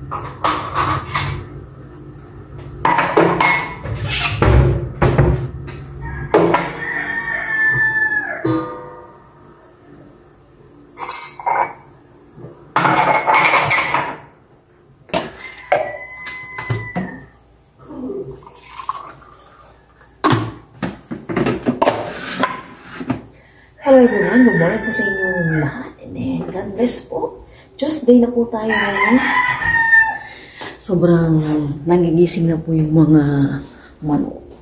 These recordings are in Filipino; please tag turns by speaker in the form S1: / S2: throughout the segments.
S1: Hello everyone, good morning po sa inyong lahat. And then, God bless po. Tuesday na po tayo ngayon. Sobrang nangigising na po yung mga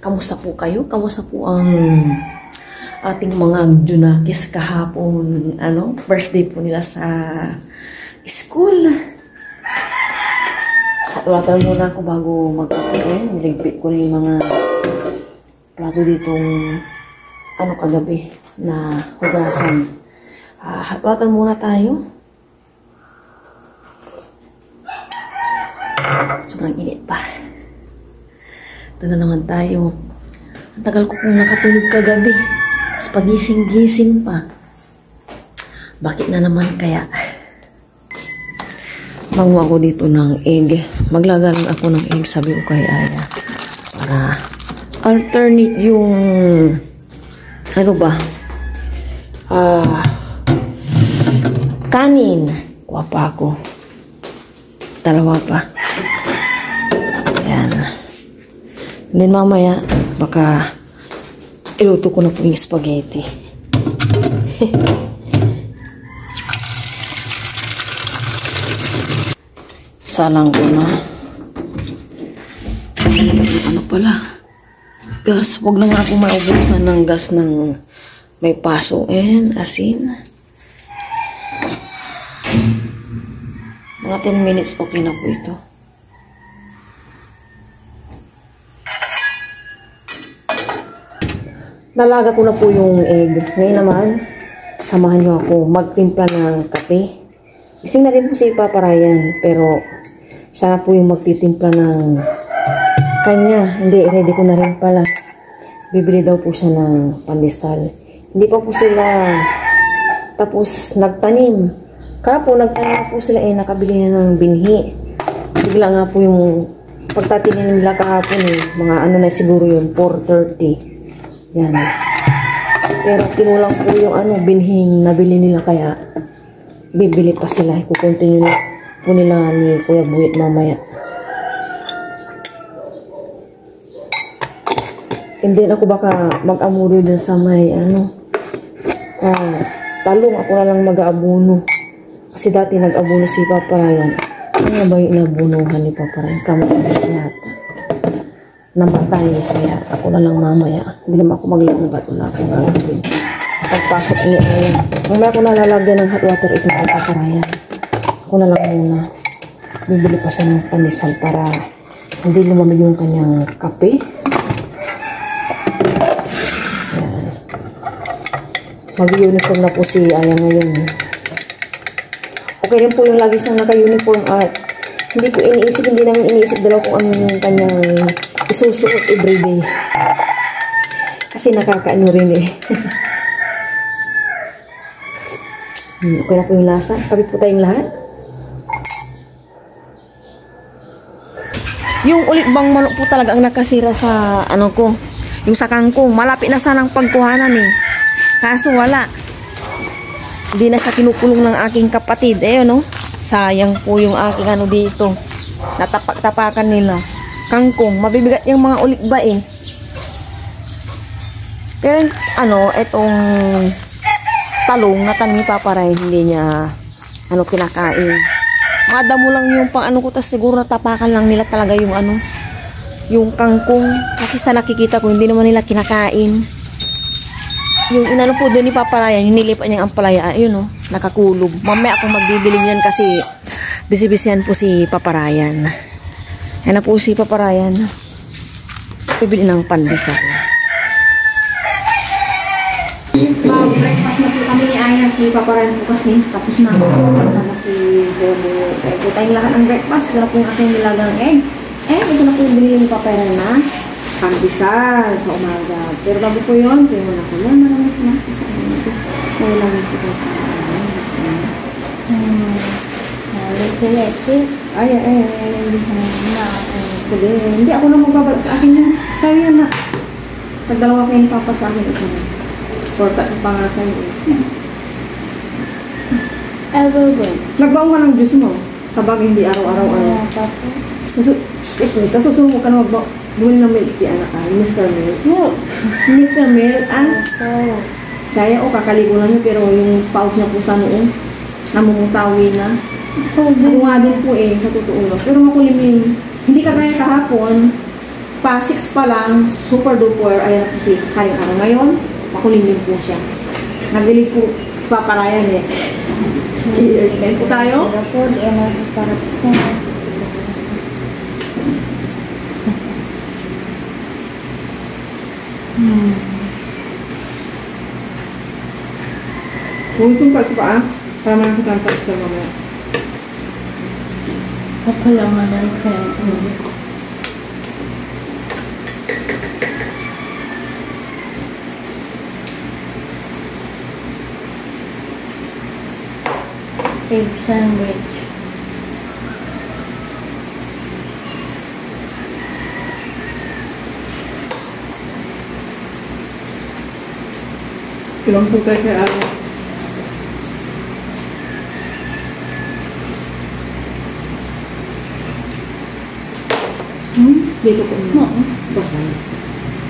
S1: kamusta po kayo? Kamusta po ang ating mga Junakis kahapon? Birthday po nila sa school. Water muna ako bago mag-kape. Niligpit ko na yung mga plato ditong kagabi na hugasan. Hatwatan muna tayo. Sobrang init pa. Ito na naman tayo. Ang tagal ko pong nakatulog kagabi. Tapos pagising-gising pa. Bakit na naman kaya? Manguha ko dito ng egg. Maglagalan ako ng egg, sabi ko kay Aya. Para alternate yung kanin. Kuha pa ako. Dalawa pa. Ayan. And then mamaya, baka iluto ko na po yung spaghetti. Salang ko na. Ano pala? Gas. Huwag na nga ako maubusan ng gas ng may paso and asin. Mga 10 minutes okay na po ito. Nalaga ko na po yung egg. Ngayon naman, samahan nyo ako magtimpla ng kape. Ising na rin po si Papa Ryan, pero siya na po yung magtitimpla ng kanya. Hindi, ready ko na rin pala. Bibili daw po siya ng pandesal. Hindi pa po sila tapos nagtanim. Kapo, nagtanim po sila nakabili na ng binhi. Bigla nga po yung pagtatinim nila kahapon mga na siguro yun, 4:30. Yan. Pero kinulang po yung binhing nabili nila kaya bibili pa sila. Kukontinue po nila ni Kuya Buwit mamaya. And then ako baka mag-amuro din sa may talong. Ako na lang mag-aabuno. Kasi dati nag-abuno si Papa Ryan. Ano ba yung inabunuhan ni Papa Ryan? Kamatis yata. Namatay. Kaya ako na lang mamaya. Hindi naman ako maglagat. Wala akong gagawin. Pagpasok niya ngayon. Mamaya ako nalalagyan ng hot water ito kay Papa Ryan. Ako na lang muna. Bibili pa siya ng pandesal para hindi lumamig yung kanyang kape. Mag-uniform na po si Aya ngayon. Okay rin po yung lagi siyang naka-uniform at hindi namin iniisip dalaw kung ano yung kanyang isusuot everyday. Kasi nakakaano rin Okay na po yung lasa. Kapit po tayong lahat. Yung ulit bang manok po talaga ang nakasira sa yung sa kangkong. Malapit na sanang pagkuhanan Kaso wala. Hindi na siya kinukulong ng aking kapatid. Sayang po yung aking dito. Natapak-tapakan nila. Kangkong. Mabibigat yung mga ulikba Pero itong talong na tanim ni Papa Ryan, hindi niya kinakain. Mga damo lang yung ko, tas siguro natapakan lang nila talaga yung kangkong. Kasi sa nakikita ko, hindi naman nila kinakain. Yung po doon ni Papa Ryan, yung nilipan niyang ampalaya, nakakulog. Mamaya akong magbibili niyan kasi bisibisihan po si Papa Ryan. Yan na po si Papa Ryan. Bibili ng pandesal. Breakfast na po kami ni Aya. Si Papa Ryan po kasi tapos na ako. Kasama si Johnny. Po tayong lahat ng breakfast. Wala po yung aking nilagang egg. Ito na po yung binili ni Papa Ryan na pandesal sa umaga. Pero bago po yun, kaya muna ko yan. Maraming sinaki sa umaga. Kaya lang ito po. Lesi-lesi. Ay, hindi ako na magbabalik sa akin yun. Sa'yo yan na. Nagdalawa kayo ni Papa sa akin. Isa na. Porta pa nga sa'yo eh. Nagbaon ka ng juice mo. Sabag hindi araw-araw. Sa susunod ka na magbaon. Bumili ng milk tea anak ka. Mr. Milk. No. Mr. Milk. Saya o kakaligo lang niyo pero yung pouch niya po sa noon. Namumutawi na. Ano nga din po eh. Sa totoo lang. Pero makulimlim. Hindi kagaya kahapon. Pa 6 pa lang. Super duper. Ayan po si Karing Araw. Ngayon, makulimlim po siya. Nabili po si Papa Ryan eh. Cheers. Kain po tayo. Huwag pa ito pa para makakita pa sa mamaya.
S2: Ako lang naman kaya. Egg sandwich.
S1: Ilang po tayo kay Ara. Dito po na. Basag.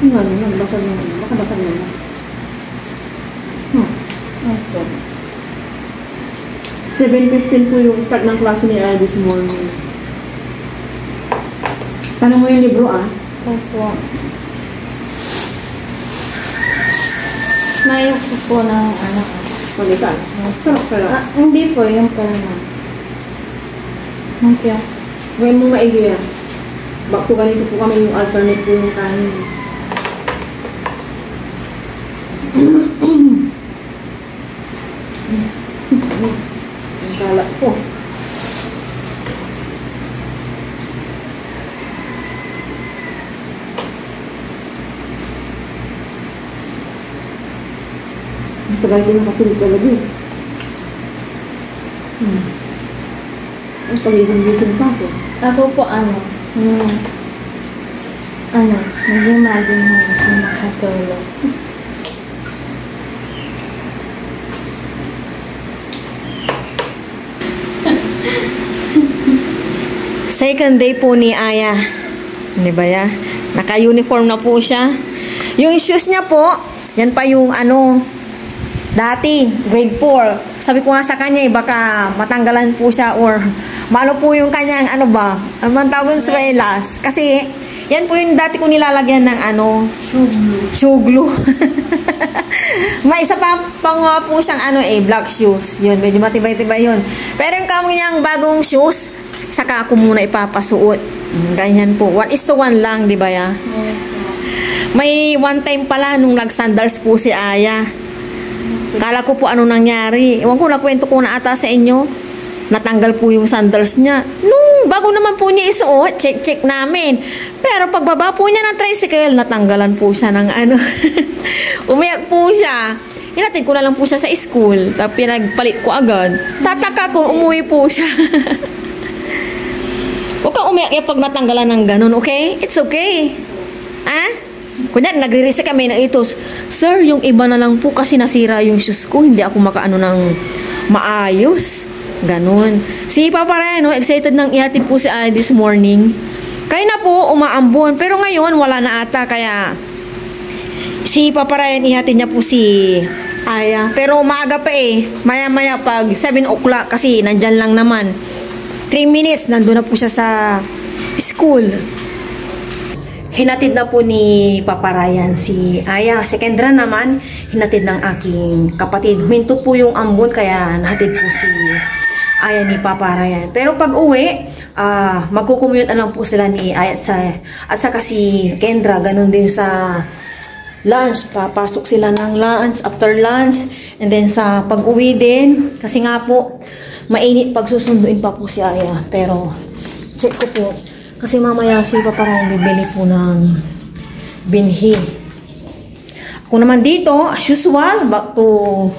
S1: Ano nga, basag naman. Baka basag naman.
S2: Ito.
S1: 7:15 po yung start ng klase ni Ara this morning. Tanong mo yung libro
S2: Opo. Mayok po ng anak ko.
S1: Palitan. Sarap.
S2: Hindi po, yung pala na. Okay.
S1: Gawin mo maigi yan. Back to ganito po kami yung alternate po yung kanin. Ang kalat po. Ang tagal ko nakatulog talaga eh. Ang pagising-gising pa po.
S2: Ako po nag-imagine na ako makatulog.
S1: Second day po ni Aya. Hindi ba ya? Naka-uniform na po siya. Yung shoes niya po, yan pa yung dati, grade 4. Sabi ko nga sa kanya, baka matanggalan po siya or malo po yung kanyang, ano man tawag sa swelas. Kasi, yan po yung dati ko nilalagyan ng shoe glue. May isa pa nga po siyang black shoes. Yun, medyo matibay-tibay yun. Pero yung kanyang bagong shoes, saka ako muna ipapasuot. Ganyan po. 1:1 lang, di ba ya? May one time pala nung nag-sandals po si Aya. Kala ko po ano nangyari. Ewan ko, nakwento ko na ata sa inyo. Natanggal po yung sandals niya. Nung bago naman po niya isuot, check namin. Pero pagbaba po niya ng tricycle, natanggalan po siya ng umiyak po siya. Hinatid ko na lang po siya sa school. Tapos pinagpalit ko agad. Tataka ko, umuwi po siya. Huwag kang umiyak pag natanggalan ng ganun, okay? It's okay. Kunyari, nagre-reset kami ng ito. Sir, yung iba na lang po kasi nasira yung shoes ko. Hindi ako makaano ng maayos. Ganun. Si Papa Ryan, excited nang ihatid po si Aya this morning. Kaya na po, umaambon. Pero ngayon, wala na ata. Kaya, si Papa Ryan, ihatid niya po si Aya. Pero maaga pa eh. Maya-maya pag 7 o'clock kasi nandyan lang naman. 3 minutes, nandun na po siya sa school. Hinatid na po ni Papa Ryan si Aya. Si Kendra naman, hinatid ng aking kapatid. Huminto po yung ambon, kaya nahatid po si Aya ni Papa Ryan. Pero pag uwi, magkukumute na lang po sila ni Aya at saka si Kendra. Ganun din sa lunch. Papasok sila ng lunch, after lunch. And then sa pag-uwi din, kasi nga po, mainit pag susunduin pa po si Aya. Pero, check ko po. Kasi mamaya si Papa Ryan bibili po ng binhi. Ako naman dito, as usual, back to,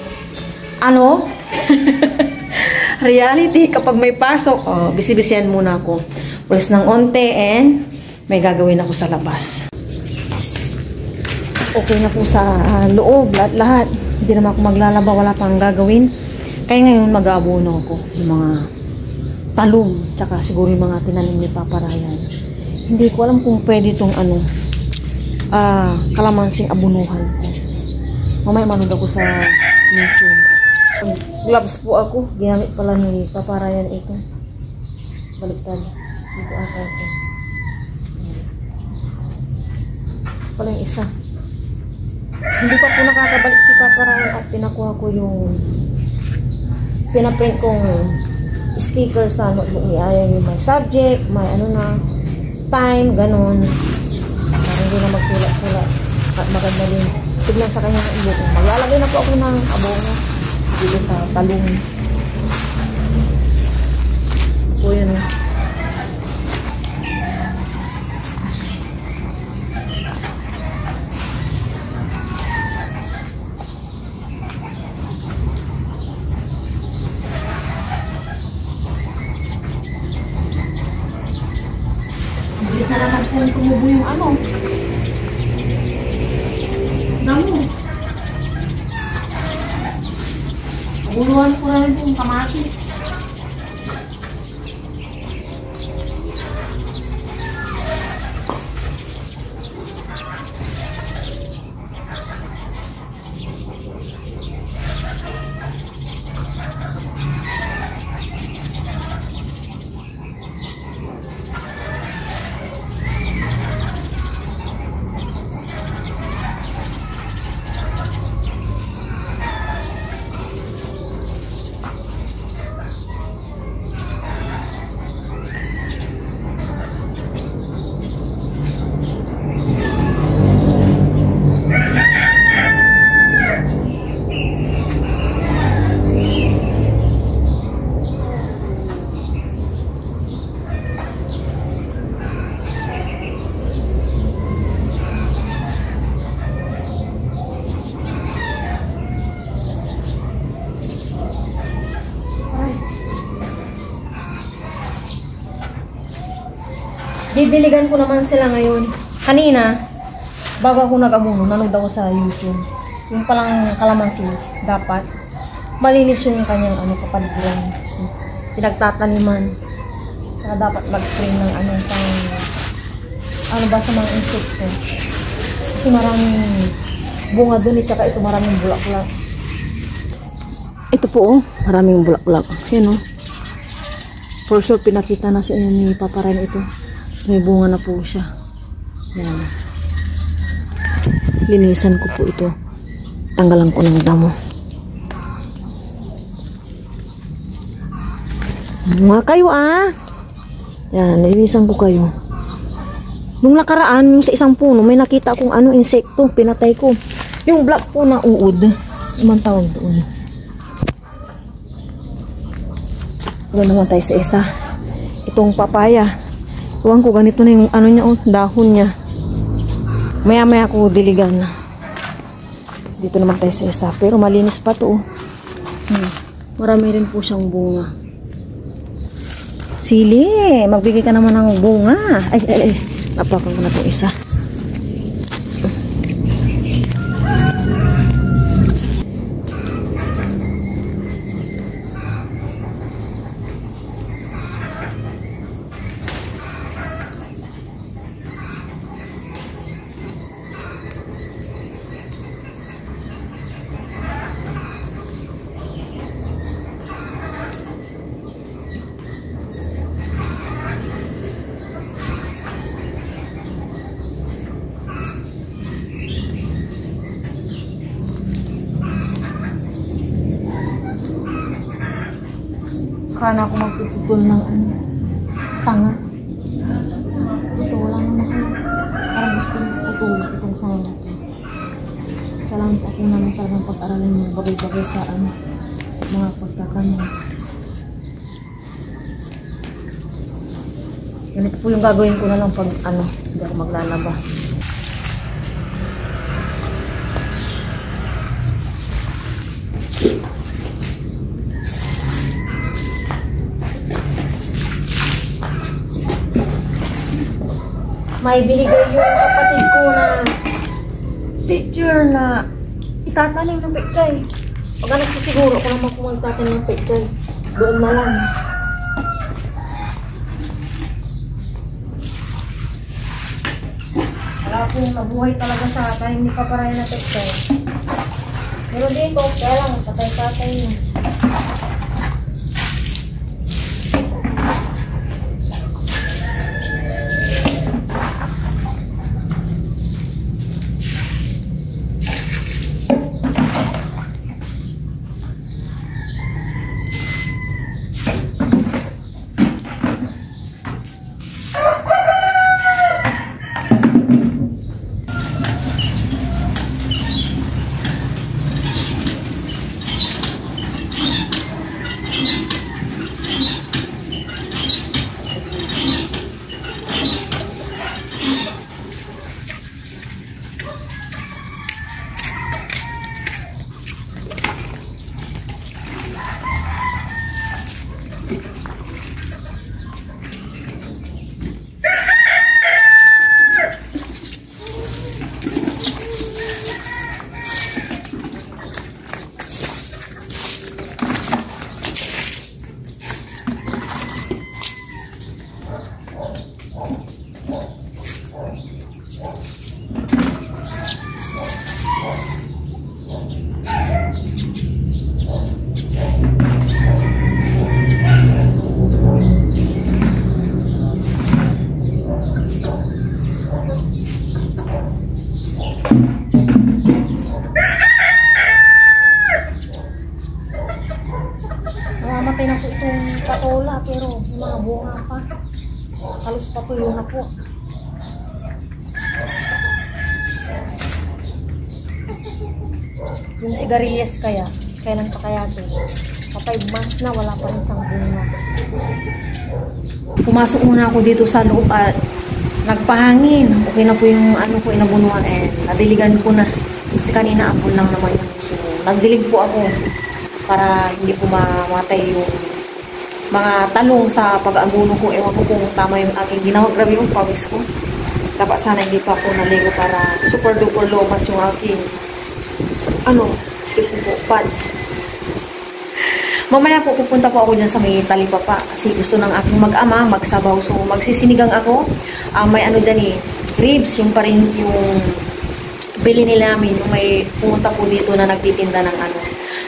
S1: reality kapag may pasok. Oh, bisibisihan muna ako. Pulis ng onte and may gagawin ako sa labas. Okay na po sa loob, lahat. Hindi naman ako maglalaba, wala pang gagawin. Kaya ngayon mag-aabono ako yung mga talong, tsaka siguro yung mga tinanim ni Papa Ryan. Hindi ko alam kung pwede itong kalamansing abunuhan ko. Mamaya manood ako sa YouTube. Gloves po ako. Ginamit pala ni Papa Ryan ito. Baliktad. Dito ata ito. Pala yung isa. Hindi pa po nakakabalik si Papa Ryan at pinakuha ko yung pinaprint kong stickers na notebook ni Aya. Yung may subject, may time, ganun. Para hindi na magsulat-sulat at maganda din. Tignan sa kanya ng book. Maglalagay na po ako ng abono dito sa talong. Po yun. Bilis na naman kung tumubo yung damo. Uluan ko na rin yung kamatis. Didiligan ko naman sila ngayon. Kanina, bago ako nag-amuno, nanood ako sa YouTube. Yung palang kalamansi, dapat malinis yung kanyang kapaligiran. Pinagtataniman. Kaya dapat mag-spray ng sa mga insekto. Kasi maraming bunga dun, tsaka ito maraming bulaklak. Ito po, maraming bulaklak. Yan for sure, pinakita na sa inyo ni Papa Ryan ito. May bunga na po siya. Yan. Linisan ko po ito. Tanggalan ko ng damo. Bunga kayo Yan, linisan ko kayo. Nung nakaraan, yung sa isang puno, may nakita akong insekto. Pinatay ko. Yung black po na uod. Anong tawag doon? Doon naman tayo sa isa. Itong papaya. Tuwang ko, ganito na yung niya, dahon niya. Maya-maya ko diligan. Dito naman tayo sa isa. Pero malinis pa to. Marami rin po siyang bunga. Sili, magbigay ka naman ng bunga. Ay. Napakan ko na itong isa. Kana ako magtututol ng sanga. Ito, wala naman ako. Parang gusto nyo tutulog itong sanga natin. Kailangan sa akin naman talagang pag-aralin yung bagay-bagay sa mga pagkakanya. Ganito po yung gagawin ko na lang pag hindi ako maglalaba. may binigay yung kapatid ko na picture na itatanim ng pechay. Pag anak ko siguro, kung naman kung magtatanim ng pechay, doon na lang. Wala akong nabuhay talaga sa akin, hindi pa paraya na pechay. Pero dito, kaya lang, patay-patay yun. Namamatay na po itong patola pero yung mga bunga pa. Halos patuyo na po. Yung sigarilyas kailan pa kaya ito? Pa 5 months na, wala pa rin isang bunga. Pumasok muna ako dito sa loob at nagpahangin. Okay na po yung ano ko inabunuan nadiligan ko na. Kasi kanina apple lang naman yung gusto ko. Nagdilig po ako para hindi po mamatay yung mga talong sa pag-abuno ko. Ewan ko kung tama yung aking ginawa. Grabe yung pawis ko. Dapat sana hindi pa ako naligo para super duper lomas yung aking excuse me po, pads. Mamaya po pupunta po ako dyan sa may talipapa kasi gusto ng aking mag-ama magsabaw. So magsisinigang ako. May dyan ribs, yung pa rin yung bili nila namin. Yung may pumunta po dito na nagtitinda ng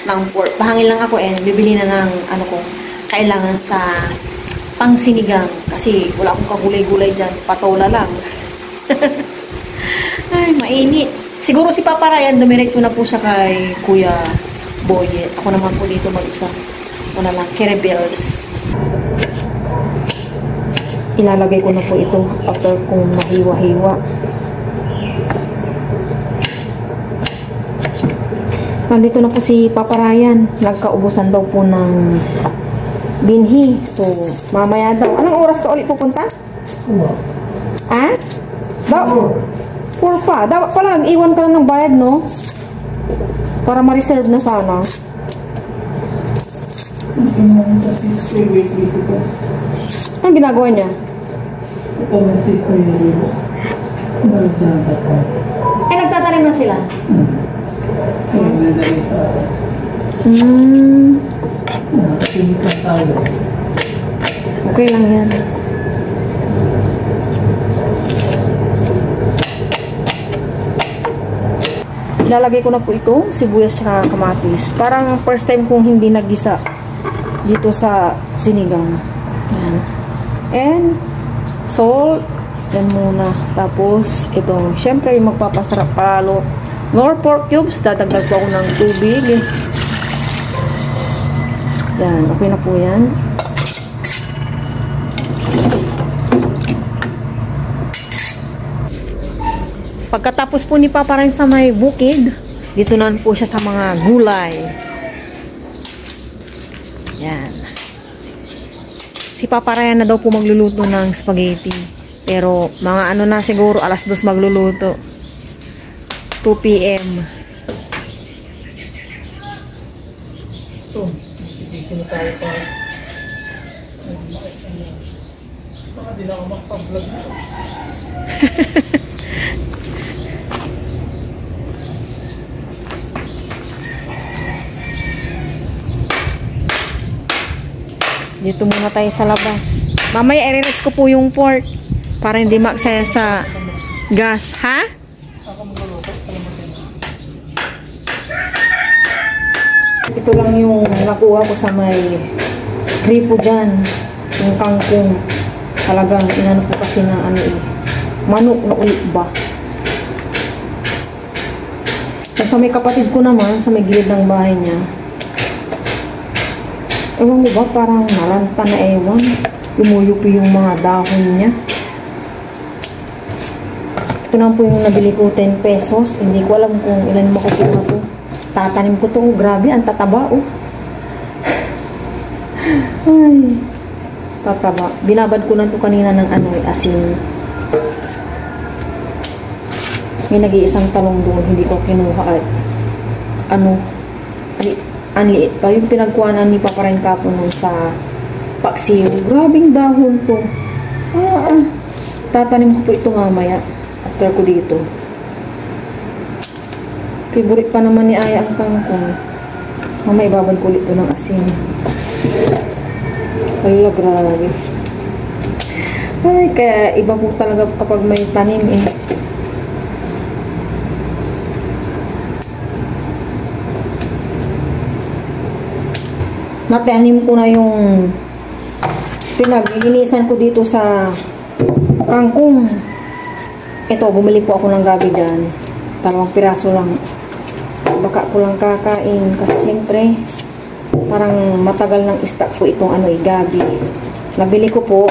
S1: ng pork. Pahangin lang ako bibili na ng ko kailangan sa pangsinigang kasi wala akong kagulay-gulay dyan. Patola lang. Ay, mainit. Siguro si Papa Ryan, dumiretso na po siya kay Kuya Boyet. Ako naman po dito mag-isa. Ako na lang, Kerebels. Ilalagay ko na po ito after kung mahiwa-hiwa. Nandito na po si Papa Ryan. Nagkaubusan daw po ng binhi. So, mamaya daw. Anong oras ka ulit pupunta? Daw? 4 pa. Dapat pala nag-iwan ka na ng bayad, no? Para ma-reserve na sana. Anong ginagawa niya? Nagtatanim na sila? Okay lang yan. Ilalagay ko na po itong sibuyas sa kamatis. Parang first time kong hindi nagisa dito sa sinigang. Yan. And salt. Yan muna. Tapos itong, syempre yung magpapasarap palo. Nor pork cubes. Dadagdag po ako ng tubig. Yan. Okay na po yan. Pagkatapos po ni Papa Ryan sa may bukid, dito na po siya sa mga gulay. Yan. Si Papa Ryan na daw po magluluto ng spaghetti. Pero mga na siguro, 2:00 magluluto. 2 PM. So, sino tayo pa.
S3: Hindi na ako makapag-vlog nito.
S1: Dito muna tayo sa labas. Mamaya i-release ko po yung pork para hindi maksaya sa gas, ha? Ito lang yung nakuha ko sa may gripo dyan. Yung kangkong. Talagang inano ko kasi na ano manok na ulit ba. Sa may kapatid ko naman, sa may gilid ng bahay niya, ewan mo ba, parang nalanta na ewan. Lumuyupi yung mga dahon niya. Ito na po yung nabili ko, 10 pesos. Hindi ko alam kung ilan makukuha ko. Tatanim ko to. Grabe, ang tataba, oh. Ay, tataba. Binabad ko na to kanina ng ano, asin. May nag-iisang talong doon. Hindi ko kinuha at ano, ang liit pa. Yung pinagkuhanan ni Papa rin kapo nun sa paksiw. Grabing dahon to. Tatanim ko po ito mamaya. After ko dito. Favorite pa naman ni Aya ang kangkong. Mamaya ibabad ko ulit ito ng asin. Hala, grabe. Ay, kaya iba po talaga kapag may tanim eh. Natanim ko na yung pinag-iginisan ko dito sa kangkong. Ito, bumili po ako ng gabi dyan. 2 piraso lang. Baka ko lang kakain. Kasi siyempre, parang matagal ng stock po itong ano, gabi. Nabili ko po,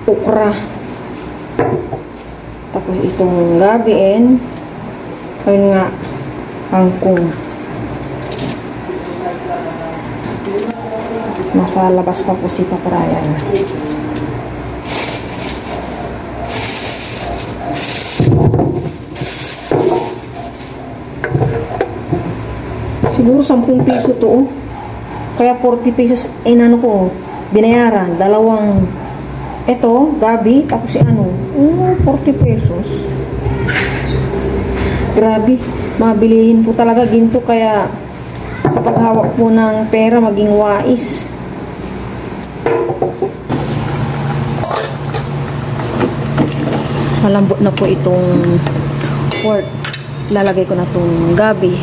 S1: okra. Tapos itong gabi ayun nga, kangkong. Nasa labas pa po si Papa Ryan. Siguro 10 piso to, oh. Kaya 40 pesos ko, binayaran. 2 ito, gabi, tapos 40 pesos. Grabe, mabilihin po talaga ginto, kaya sa paghawak po ng pera maging wais. Malambot na po itong pork. Lalagay ko na itong gabi.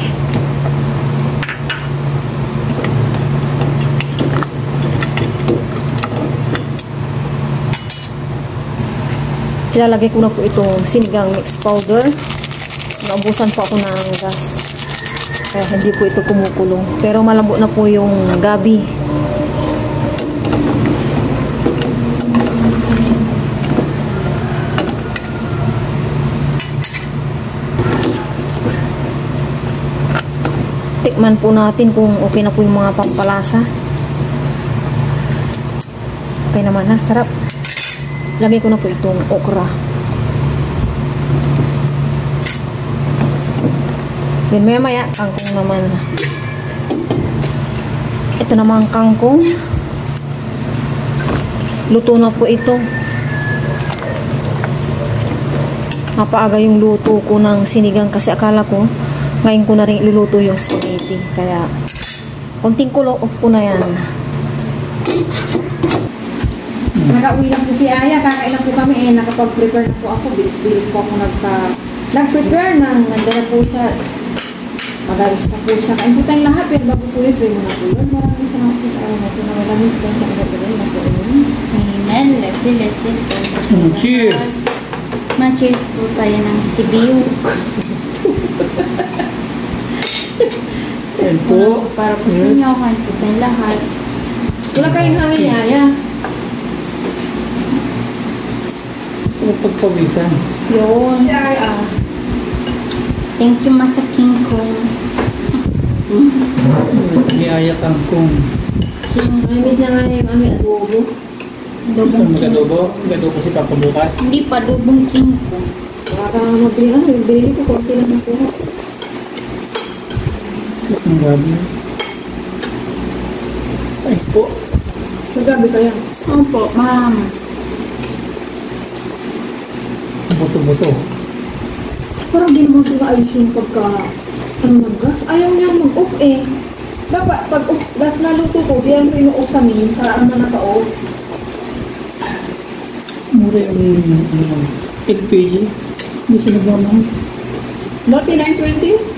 S1: Ilalagay ko na po itong sinigang mix powder. Naubusan po ako ng gas. Kaya hindi po ito kumukulong. Pero malambot na po yung gabi. Tikman po natin kung okay na po yung mga pampalasa. Okay naman na, sarap. Lagay ko na po itong okra. Then maya kangkong naman. Ito naman kangkong. Luto na po ito. Napaaga yung luto ko ng sinigang kasi akala ko ngayon ko na rin iluluto yung spaghetti. Kaya konting kulo off ko na yan. Naka-uwi lang po si Aya. Kakain po kami nakapag-prepare na po ako. Bilis-bilis po ako nag-prepare nandala po siya. Magalis pa po siya. Kain po tayong lahat. Pero bago po yun, mo na po yun. Maraming salamat po sa araw na po na malamig po yung tagagagalay na po yun.
S2: Amen. Let's see.
S3: Cheers!
S2: Ma-cheers po tayo ng sibiw.
S3: Ayan po.
S2: Para po sa inyo. Kain po tayong lahat.
S1: Wala kayong hangin ni Aya.
S3: Pagpawisan.
S2: Yun.
S1: Si Aya.
S2: Thank you, Masa King Kong.
S3: May Aya kangkong.
S1: Ay, miss na nga yung aming adobo.
S3: Saan mag-adobo? Mag-adobo si Papa bukas.
S2: Hindi pa dubong King Kong.
S1: Baka mabili yung bili ko, konti lang na po.
S3: Sarap ng gabi. Ay po.
S4: Magabi kaya.
S2: Opo, ma'am.
S3: Buto-buto.
S4: Parang di naman sila ayos yung pagka mag-gas. Ayaw niya mag-off eh. Dapat pag gas na luto ko, diyan ko ino-off sa main para naman naka-off.
S3: Mura yung LPG. Hindi siya nagmamahal.
S4: Dati 920,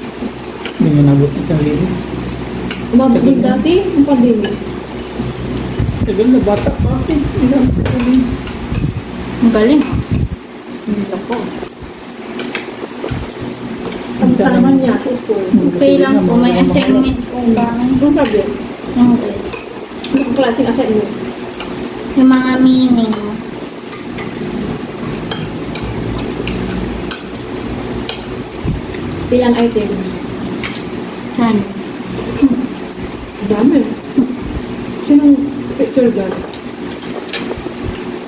S3: Hindi nga nabot isang libo.
S4: umabot din dati yung pandemic.
S3: Tagal na bata pa ako. Ilang sabihin.
S2: Ang galing.
S4: Hindi ako. Kamusta naman niya sa school?
S2: Okay lang po, may assignment po ba?
S4: Ano sabi?
S2: Okay.
S4: Anong klaseng assignment?
S2: Yung mga meaning.
S4: Ilang items?
S2: Ano?
S4: Dami. Sinong picture girl?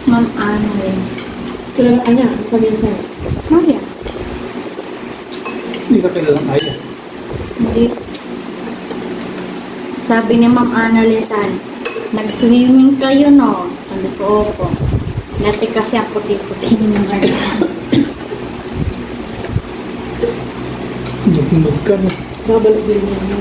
S2: Ma'am Ano rin.
S4: Kilala ka niya? Ano sabi niya sa'yo?
S2: Maya.
S3: Hindi ka kilalang kaya.
S2: Hindi. Sabi ni Ma'am Ana Lisan, nag-swimming kayo, no? Sabi ko, opo. Dati kasi ang puti-puti naman.
S3: Nagmag ka na.
S4: Babalik din niya.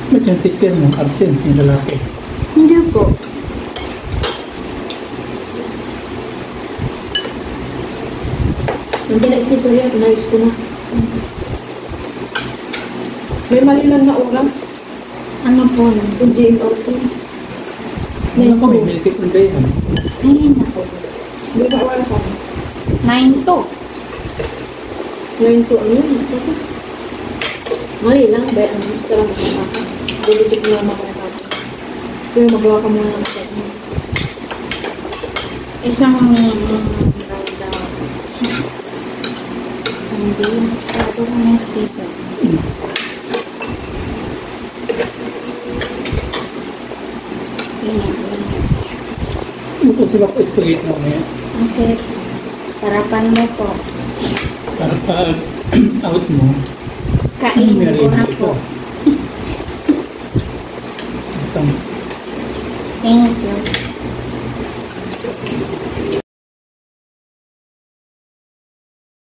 S3: Ba't yung ticket mo? Absent yung lalaki.
S2: Hindi po.
S4: Nandiyan na sticker yan, inayos ko na. May mali lang na oras.
S2: Ano po yun?
S4: Yung GMRC.
S3: Ano kami? Milkit ng day.
S2: Ayun na po.
S4: Hindi ba wala ka?
S2: 9 to.
S4: 9 to ano yun? Kasi mali lang, ba? Ano? Sarang makakaka. Dilitik mo lang makakaka. Pero magawa ka muna ng assignment.
S2: Isang meaning daw. Hindi. Sabi ko na dito.
S3: Ano po sila po spaghetti na ngayon?
S2: Okay. Sarapan mo po.
S3: Para pag out mo,
S2: Kain
S3: may
S2: ko na
S3: ito.
S2: po.
S3: Itang
S2: Thank you.